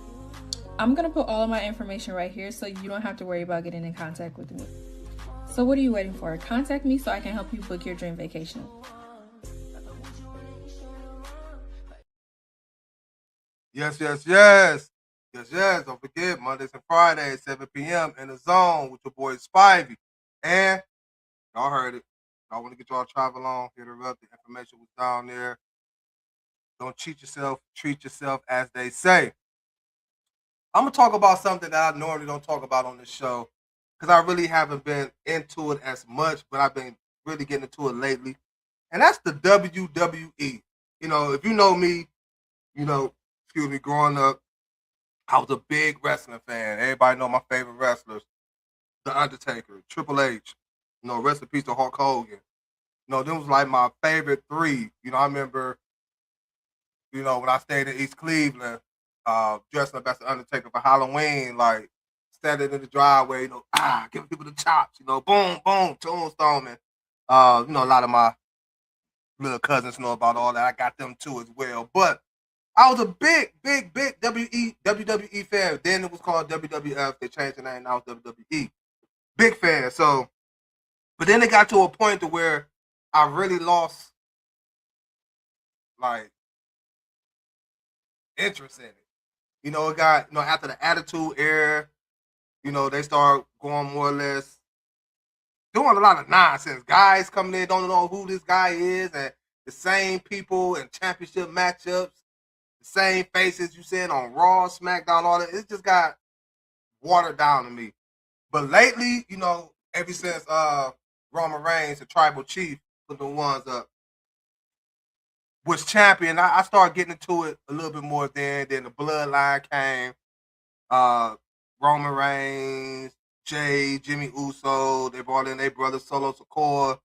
I'm going to put all of my information right here so you don't have to worry about getting in contact with me. So what are you waiting for? Contact me so I can help you book your dream vacation. Yes. Don't forget, Mondays and Fridays, 7 p.m. in the zone with your boy Spivey. And y'all heard it. I want to get y'all travel on. Hit her up. The information was down there. Don't cheat yourself. Treat yourself, as they say. I'm going to talk about something that I normally don't talk about on this show because I really haven't been into it as much, but I've been really getting into it lately. And that's the WWE. You know, if you know me, growing up, I was a big wrestling fan. Everybody know my favorite wrestlers. The Undertaker, Triple H, rest in peace to Hulk Hogan. Them was like my favorite 3. I remember, when I stayed in East Cleveland, dressing up as the Undertaker for Halloween, like standing in the driveway, giving people the chops, boom, boom, tombstoning. A lot of my little cousins know about all that. I got them too as well. But I was a big WWE fan. Then it was called WWF. They changed the name. Now it's WWE. Big fan. So, but then it got to a point to where I really lost, like, interest in it. It got, after the Attitude Era, they start going more or less doing a lot of nonsense. Guys coming in, don't know who this guy is, and the same people in championship matchups, the same faces you seen on Raw, SmackDown, all that. It just got watered down to me. But lately, ever since Roman Reigns, the Tribal Chief, put the ones up, was champion, I started getting into it a little bit more then. Then the Bloodline came. Roman Reigns, Jay, Jimmy Uso, they brought in their brother Solo Sikoa.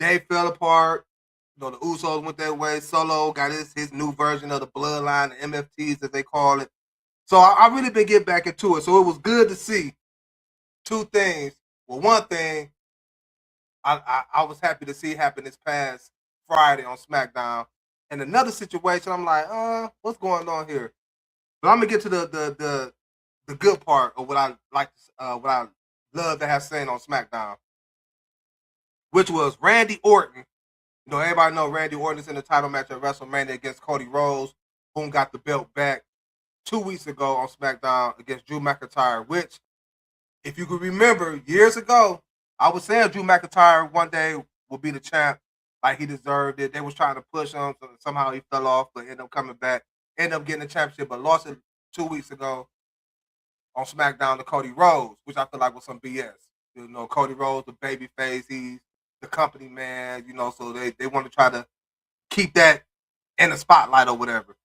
They fell apart. The Usos went their way. Solo got his new version of the Bloodline, the MFTs as they call it. So I really been getting back into it. So it was good to see 2 things. Well, one thing I was happy to see happen this past Friday on SmackDown. And another situation, I'm like, what's going on here? But I'm gonna get to the good part of what I like, what I love to have seen on SmackDown, which was Randy Orton. Everybody know Randy Orton is in the title match at WrestleMania against Cody Rhodes, whom got the belt back 2 weeks ago on SmackDown against Drew McIntyre, which, if you could remember, years ago, I was saying Drew McIntyre one day will be the champ, like he deserved it. They was trying to push him, so somehow he fell off, but ended up coming back, ended up getting the championship, but lost it 2 weeks ago on SmackDown to Cody Rhodes, which I feel like was some BS. Cody Rhodes, the baby face, he's the company man, so they want to try to keep that in the spotlight or whatever.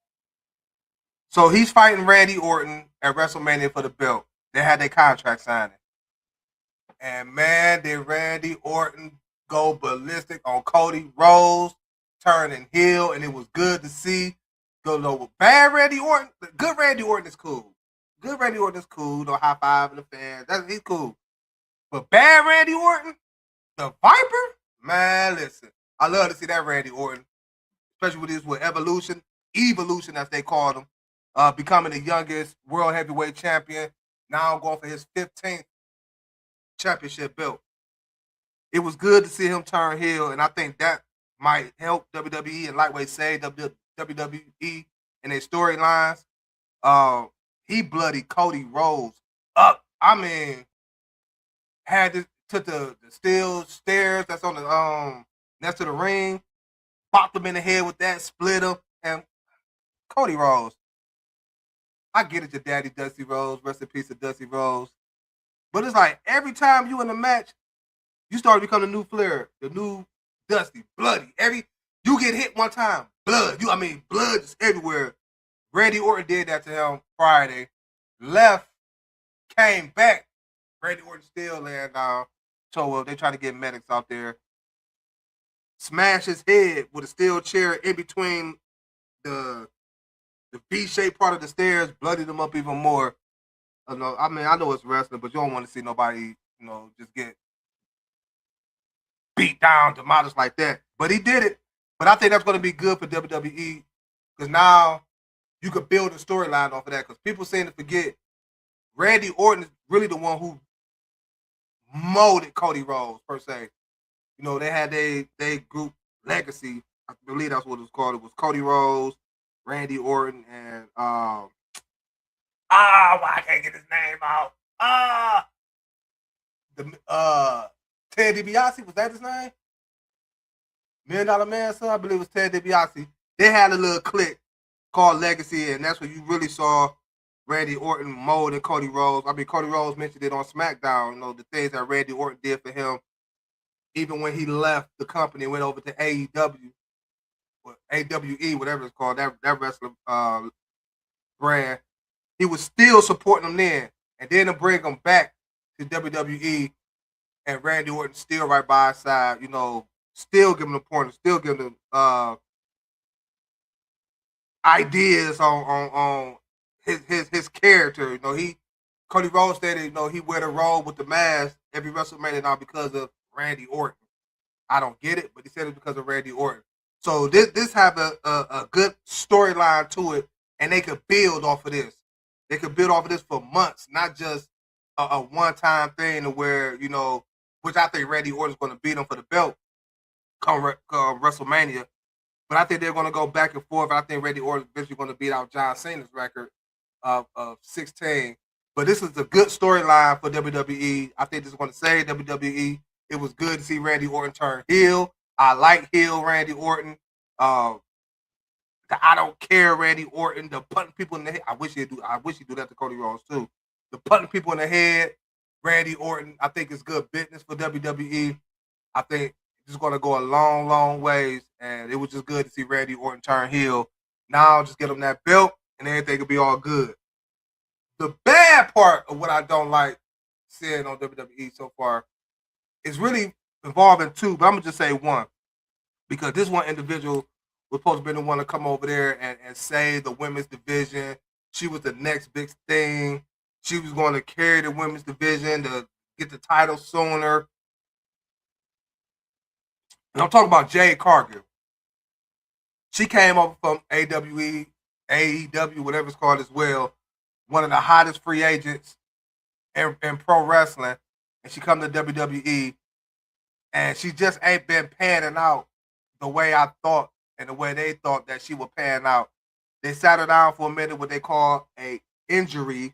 So he's fighting Randy Orton at WrestleMania for the belt. They had their contract signing. And man, did Randy Orton go ballistic on Cody Rhodes, turning heel, and it was good to see. Bad Randy Orton, good Randy Orton is cool. Good Randy Orton is cool. High fiving the fans. He's cool. But bad Randy Orton, the Viper, man, listen. I love to see that Randy Orton, especially with Evolution as they called him, becoming the youngest world heavyweight champion. Now going for his 15th championship belt. It was good to see him turn heel, and I think that might help WWE and lightweight save WWE in their storylines. He bloodied Cody Rhodes up. I mean, took the steel stairs that's on the next to the ring, popped him in the head with that, split him, and Cody Rhodes. I get it, your daddy Dusty Rhodes, rest in peace to Dusty Rhodes. But it's like every time you in a match, You started to become the new Flair, the new Dusty, bloody. You get hit one time, blood. Blood is everywhere. Randy Orton did that to him Friday. Left, came back. Randy Orton still laying down. So they try to get medics out there. Smash his head with a steel chair in between the V-shaped part of the stairs, bloodied him up even more. I know it's wrestling, but you don't want to see nobody, just get beat down, demolished like that. But he did it. But I think that's going to be good for WWE because now you could build a storyline off of that. Because people seem to forget Randy Orton is really the one who molded Cody Rhodes per se. They had they group legacy. I believe that's what it was called. It was Cody Rhodes, Randy Orton, and why I can't get his name out. Ted DiBiase, was that his name? $1 Million Man, son, I believe it was Ted DiBiase. They had a little clique called Legacy, and that's where you really saw Randy Orton mold and Cody Rhodes. Cody Rhodes mentioned it on SmackDown, the things that Randy Orton did for him, even when he left the company and went over to AEW, or AWE, whatever it's called, that wrestling brand. He was still supporting them then, and then to bring them back to WWE, and Randy Orton still right by his side, still giving them pointers, still giving them ideas on his character. Cody Rhodes stated, he wear the robe with the mask every WrestleMania now because of Randy Orton. I don't get it, but he said it's because of Randy Orton. So this have a good storyline to it, and they could build off of this. They could build off of this for months, not just a one-time thing to where, which I think Randy Orton's going to beat him for the belt come WrestleMania. But I think they're going to go back and forth. I think Randy Orton's eventually going to beat out John Cena's record of 16. But this is a good storyline for WWE. I think this is going to save WWE. It was good to see Randy Orton turn heel. I like heel Randy Orton. I don't care Randy Orton. The putting people in the head. I wish he'd do that to Cody Rhodes too. The putting people in the head. Randy Orton, I think it's good business for WWE. I think it's going to go a long, long ways. And it was just good to see Randy Orton turn heel. Now just get him that belt and everything will be all good. The bad part of what I don't like seeing on WWE so far is really involving two, but I'm going to just say one. Because this one individual was supposed to be the one to come over there and save the women's division. She was the next big thing. She was going to carry the women's division to get the title sooner. And I'm talking about Jade Cargill. She came over from AWE, AEW, whatever it's called as well. One of the hottest free agents in pro wrestling. And she come to WWE. And she just ain't been panning out the way I thought and the way they thought that she would pan out. They sat her down for a minute, what they call a injury,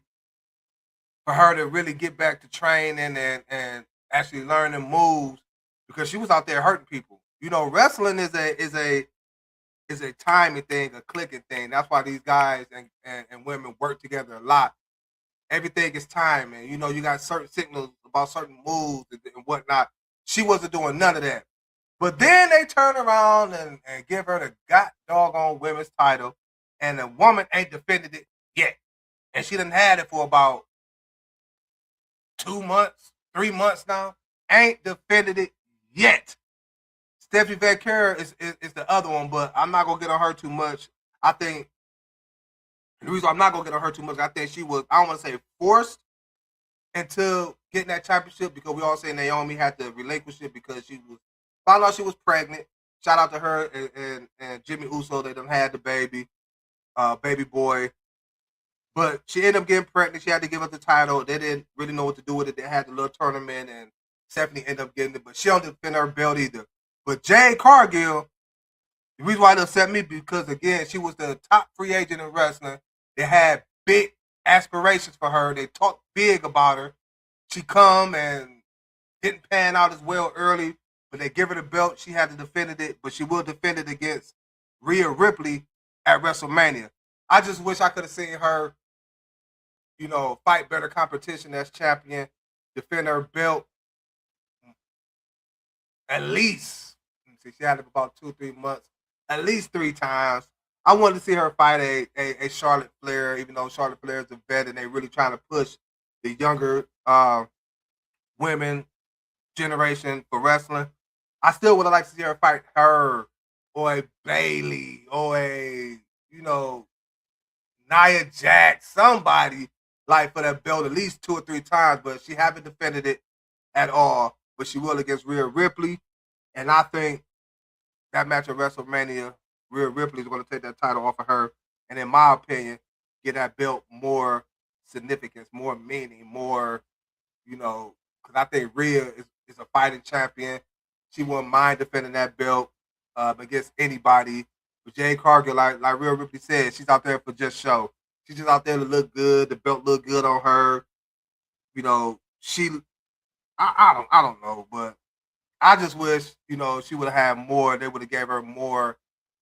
for her to really get back to training and actually learning moves, because she was out there hurting people. Wrestling is a timing thing, a clicking thing. That's why these guys and women work together a lot. Everything is timing. You got certain signals about certain moves and whatnot. She wasn't doing none of that. But then they turn around and give her the doggone women's title, and the woman ain't defended it yet. And she done had it for about 2 months, 3 months now. Ain't defended it yet. Stephanie Vaquera is the other one, but I'm not going to get on her too much. I think the reason I'm not going to get on her too much, I think she was, I don't want to say forced into getting that championship, because we all say Naomi had to relinquish it because she found out she was pregnant. Shout out to her and Jimmy Uso. They done had the baby boy. But she ended up getting pregnant. She had to give up the title. They didn't really know what to do with it. They had the little tournament, and Stephanie ended up getting it. But she don't defend her belt either. But Jade Cargill, the reason why it upset me, because, again, she was the top free agent in wrestling. They had big aspirations for her. They talked big about her. She come and didn't pan out as well early, but they give her the belt. She had to defend it, but she will defend it against Rhea Ripley at WrestleMania. I just wish I could have seen her, fight better competition as champion, defend her belt at least, she had it about 2-3 months, at least 3 times. I wanted to see her fight a Charlotte Flair, even though Charlotte Flair is a vet and they really trying to push the younger women generation for wrestling. I still would have liked to see her fight her or a Bailey or a, Nia Jax, somebody like for that belt at least 2 or 3 times, but she haven't defended it at all. But she will against Rhea Ripley. And I think that match at WrestleMania, Rhea Ripley is going to take that title off of her. And in my opinion, get that belt more significance, more meaning, more, because I think Rhea is a fighting champion. She wouldn't mind defending that belt against anybody. But Jade Cargill, like Rhea Ripley said, she's out there for just show. She's just out there to look good. The belt look good on her. I don't know, but I just wish, she would have had more. They would have gave her more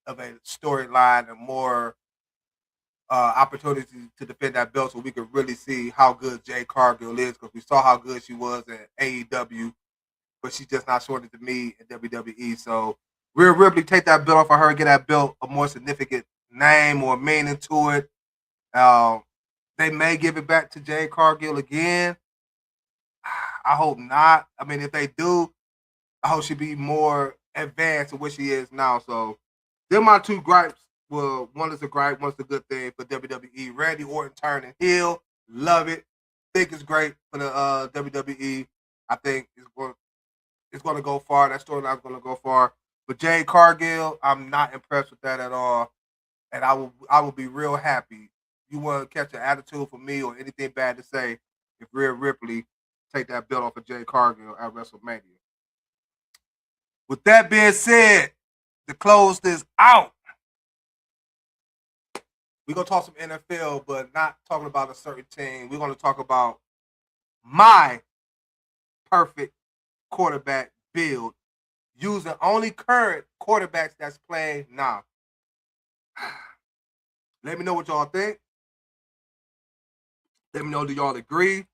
of a storyline and more opportunities to defend that belt so we could really see how good Jade Cargill is, because we saw how good she was at AEW, but she's just not showing it to me in WWE. So Rhea Ripley, take that belt off of her, get that belt a more significant name or meaning to it. They may give it back to Jade Cargill again. I hope not. I mean, if they do, I hope she be more advanced than what she is now. So they're my 2 gripes. Well, one is a gripe, one's a good thing for WWE. Randy Orton turning heel. Love it. Think it's great for the WWE. I think it's going to go far. That storyline's going to go far. But Jade Cargill, I'm not impressed with that at all. And I will be real happy. You want to catch an attitude for me or anything bad to say if Rhea Ripley take that belt off of Jade Cargill at WrestleMania. With that being said, to close this out, we're going to talk some NFL, but not talking about a certain team. We're going to talk about my perfect quarterback build using only current quarterbacks that's playing now. Let me know what y'all think. Let me know, do y'all agree?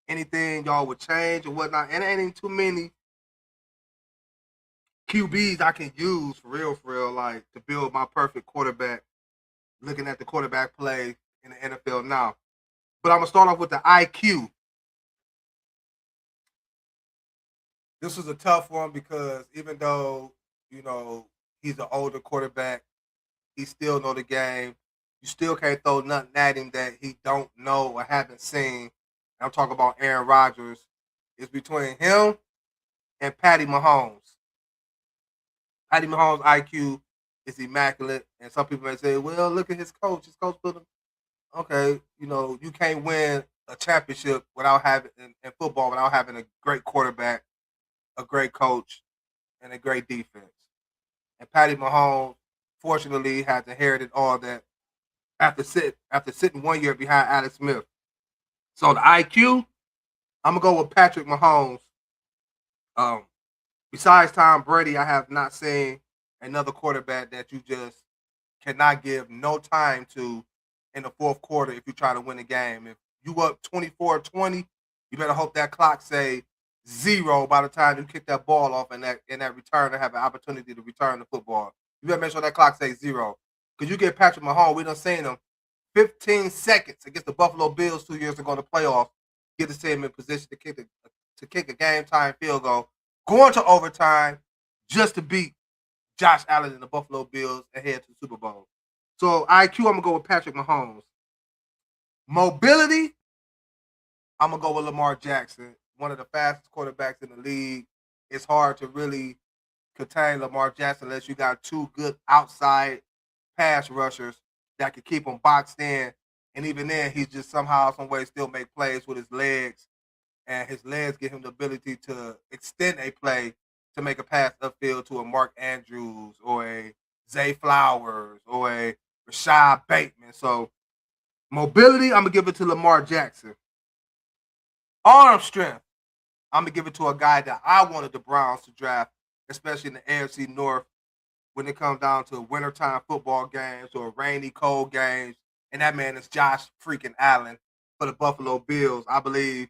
Anything y'all would change or whatnot? And there ain't too many QBs I can use for real, like to build my perfect quarterback, looking at the quarterback play in the NFL now. But I'm going to start off with the IQ. This was a tough one because even though, he's an older quarterback, he still know the game. You still can't throw nothing at him that he don't know or haven't seen. I'm talking about Aaron Rodgers. It's between him and Patty Mahomes. Patty Mahomes' IQ is immaculate, and some people may say, well, look at his coach. His coach put him. Okay, you can't win a championship without having in football without having a great quarterback, a great coach, and a great defense. And Patty Mahomes, fortunately, has inherited all that after sitting 1 year behind Alex Smith. So the IQ, I'm gonna go with Patrick Mahomes. Besides Tom Brady, I have not seen another quarterback that you just cannot give no time to in the fourth quarter if you try to win a game. If you up 24-20, you better hope that clock say 0 by the time you kick that ball off and that return to have an opportunity to return the football. You better make sure that clock says 0. Because you get Patrick Mahomes, we done seen him 15 seconds against the Buffalo Bills 2 years ago in the playoffs, get the team in position to kick a game-time field goal, going to overtime just to beat Josh Allen and the Buffalo Bills and head to the Super Bowl. So IQ, I'm going to go with Patrick Mahomes. Mobility, I'm going to go with Lamar Jackson, one of the fastest quarterbacks in the league. It's hard to really contain Lamar Jackson unless you got 2 good outside pass rushers that can keep him boxed in. And even then, he's just somehow, some way still make plays with his legs. And his legs give him the ability to extend a play to make a pass upfield to a Mark Andrews or a Zay Flowers or a Rashad Bateman. So mobility, I'm going to give it to Lamar Jackson. Arm strength, I'm going to give it to a guy that I wanted the Browns to draft, especially in the AFC North, when it comes down to wintertime football games or rainy, cold games. And that man is Josh freaking Allen for the Buffalo Bills. I believe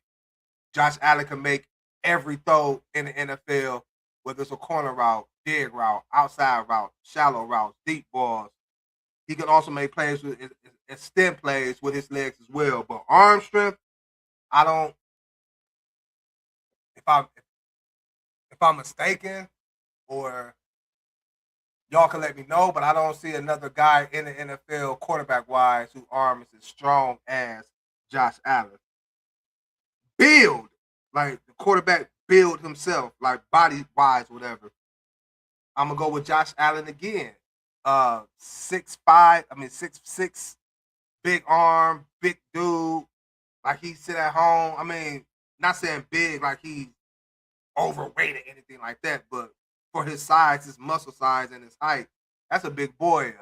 Josh Allen can make every throw in the NFL whether it's a corner route, dig route, outside route, shallow routes, deep balls. He can also make plays with extend plays with his legs as well. But arm strength, I don't. If I'm mistaken, or y'all can let me know, but I don't see another guy in the NFL quarterback wise whose arm is as strong as Josh Allen. Build, like the quarterback build himself, like body wise, whatever. I'm gonna go with Josh Allen again. 6'5", 6'6", big arm, big dude. Like he sit at home. I mean, not saying big like he's overweight or anything like that, but for his size, his muscle size, and his height, that's a big boy.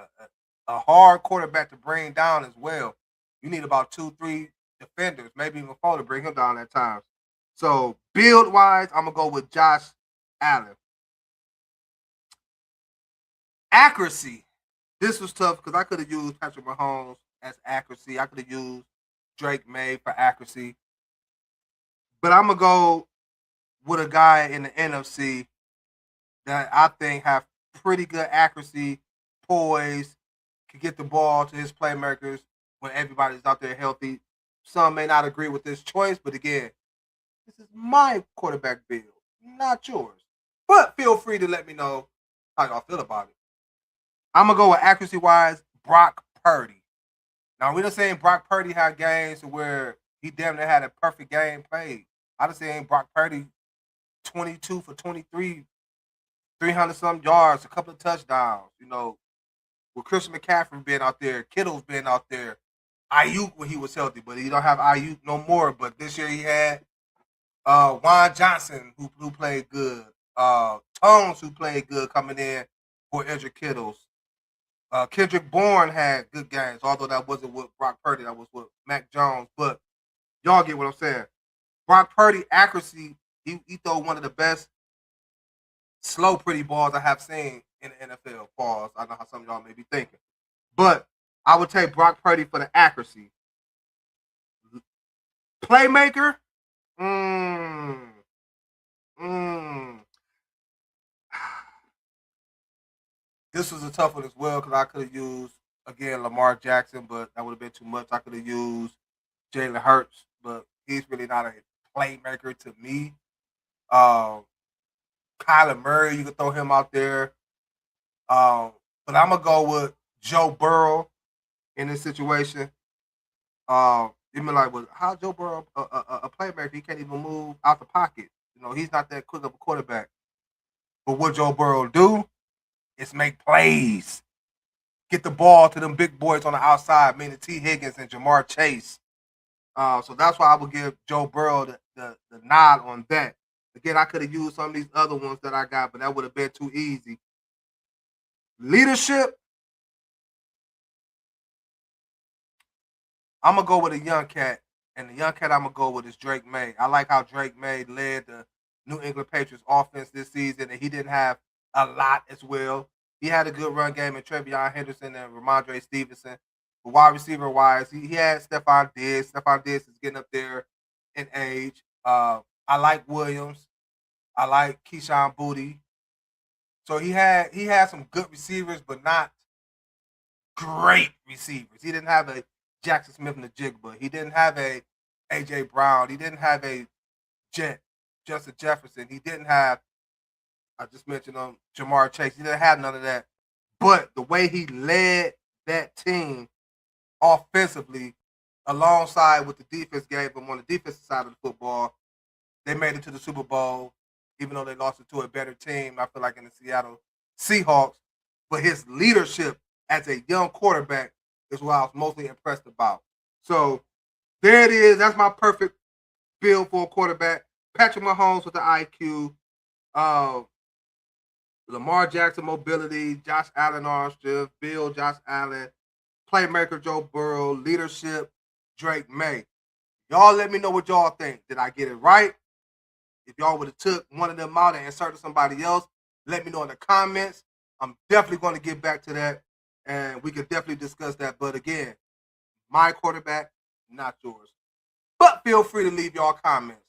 A hard quarterback to bring down as well. You need about 2-3 defenders, maybe even 4 to bring him down at times. So build wise, I'm gonna go with Josh Allen. Accuracy. This was tough because I could have used Patrick Mahomes as accuracy. I could have used Drake May for accuracy. But I'm gonna go with a guy in the NFC that I think have pretty good accuracy, poise, can get the ball to his playmakers when everybody's out there healthy. Some may not agree with this choice, but again, this is my quarterback build, not yours. But feel free to let me know how y'all feel about it. I'm going to go with accuracy-wise, Brock Purdy. Now, we're not saying Brock Purdy had games where he damn near had a perfect game played. I'm just saying Brock Purdy 22 for 23, 300-some yards, a couple of touchdowns. You know, with Christian McCaffrey being out there, Kittle's been out there, Ayuk when he was healthy, but he don't have Ayuk no more. But this year he had Juan Johnson who played good, Tones who played good coming in for injured Kittles. Kendrick Bourne had good games, although that wasn't with Brock Purdy, that was with Mac Jones. But y'all get what I'm saying. Brock Purdy accuracy, he throw one of the best slow, pretty balls I have seen in the NFL. Balls. I know how some of y'all may be thinking. But I would take Brock Purdy for the accuracy. Playmaker? This was a tough one as well because I could have used, again, Lamar Jackson, but that would have been too much. I could have used Jalen Hurts, but he's really not a playmaker to me. Kyler Murray, you could throw him out there. But I'm going to go with Joe Burrow in this situation. Even like, well, how Joe Burrow, a playmaker, he can't even move out the pocket. You know, he's not that quick of a quarterback. But what Joe Burrow do is make plays. Get the ball to them big boys on the outside, meaning T. Higgins and Jamar Chase. So that's why I would give Joe Burrow the nod on that. Again, I could have used some of these other ones that I got, but that would have been too easy. Leadership, I'm going to go with a young cat, and the young cat I'm going to go with is Drake May. I like how Drake May led the New England Patriots offense this season, and he didn't have a lot as well. He had a good run game in Trevion Henderson and Ramondre Stevenson. But wide receiver-wise, he had Stephon Diggs. Stephon Diggs is getting up there in age. I like Williams. I like Keyshawn Boutte. So he had some good receivers, but not great receivers. He didn't have a Jackson Smith and the Jigba. He didn't have a A.J. Brown. He didn't have a Justin Jefferson. He didn't have, I just mentioned Jamar Chase. He didn't have none of that. But the way he led that team offensively, alongside with the defense gave him on the defensive side of the football, they made it to the Super Bowl, even though they lost it to a better team, I feel like, in the Seattle Seahawks. But his leadership as a young quarterback is what I was mostly impressed about. So there it is. That's my perfect build for a quarterback. Patrick Mahomes with the IQ. Lamar Jackson mobility. Josh Allen arm strength. Build Josh Allen. Playmaker Joe Burrow. Leadership Drake May. Y'all let me know what y'all think. Did I get it right? If y'all would have took one of them out and inserted somebody else, let me know in the comments. I'm definitely going to get back to that, and we could definitely discuss that. But again, my quarterback, not yours. But feel free to leave y'all comments.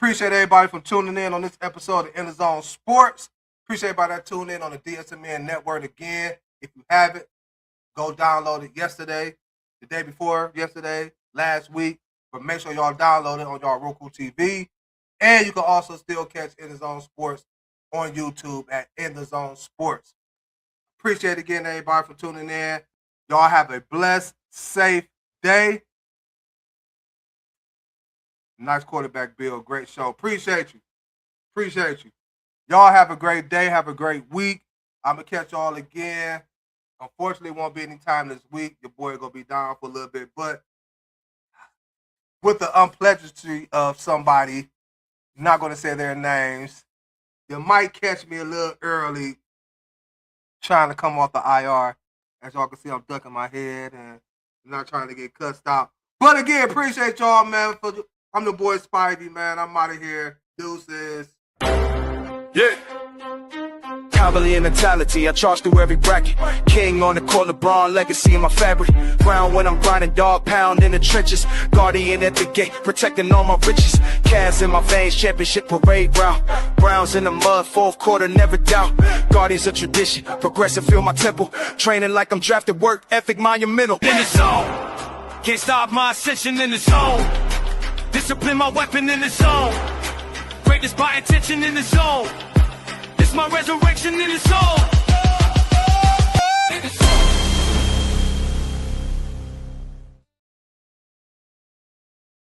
Appreciate everybody for tuning in on this episode of EnDaZone Sports. Appreciate everybody that tuned in on the DSMN network again. If you haven't, go download it yesterday, the day before yesterday, last week. But make sure y'all download it on y'all Roku TV. And you can also still catch EnDaZone Sports on YouTube at EnDaZone Sports. Appreciate again everybody for tuning in. Y'all have a blessed, safe day. Nice quarterback, Bill. Great show. Appreciate you. Appreciate you. Y'all have a great day. Have a great week. I'm going to catch y'all again. Unfortunately, won't be any time this week. Your boy going to be down for a little bit. But with the unpleasantry of somebody, not going to say their names, you might catch me a little early trying to come off the IR. As y'all can see, I'm ducking my head and not trying to get cussed out. But again, appreciate y'all, man. I'm the boy Spidey, man. I'm out of here. Deuces. Yeah. Cavalier mentality, I charge through every bracket. King on the court, LeBron legacy in my fabric. Ground when I'm grinding, dog pound in the trenches. Guardian at the gate, protecting all my riches. Cavs in my veins, championship parade route. Browns in the mud, fourth quarter, never doubt. Guardians of tradition, progressive, feel my temple. Training like I'm drafted, work ethic monumental. In the zone, can't stop my ascension in the zone. Discipline my weapon in the zone. Greatness by intention in the zone. It's my resurrection in the zone.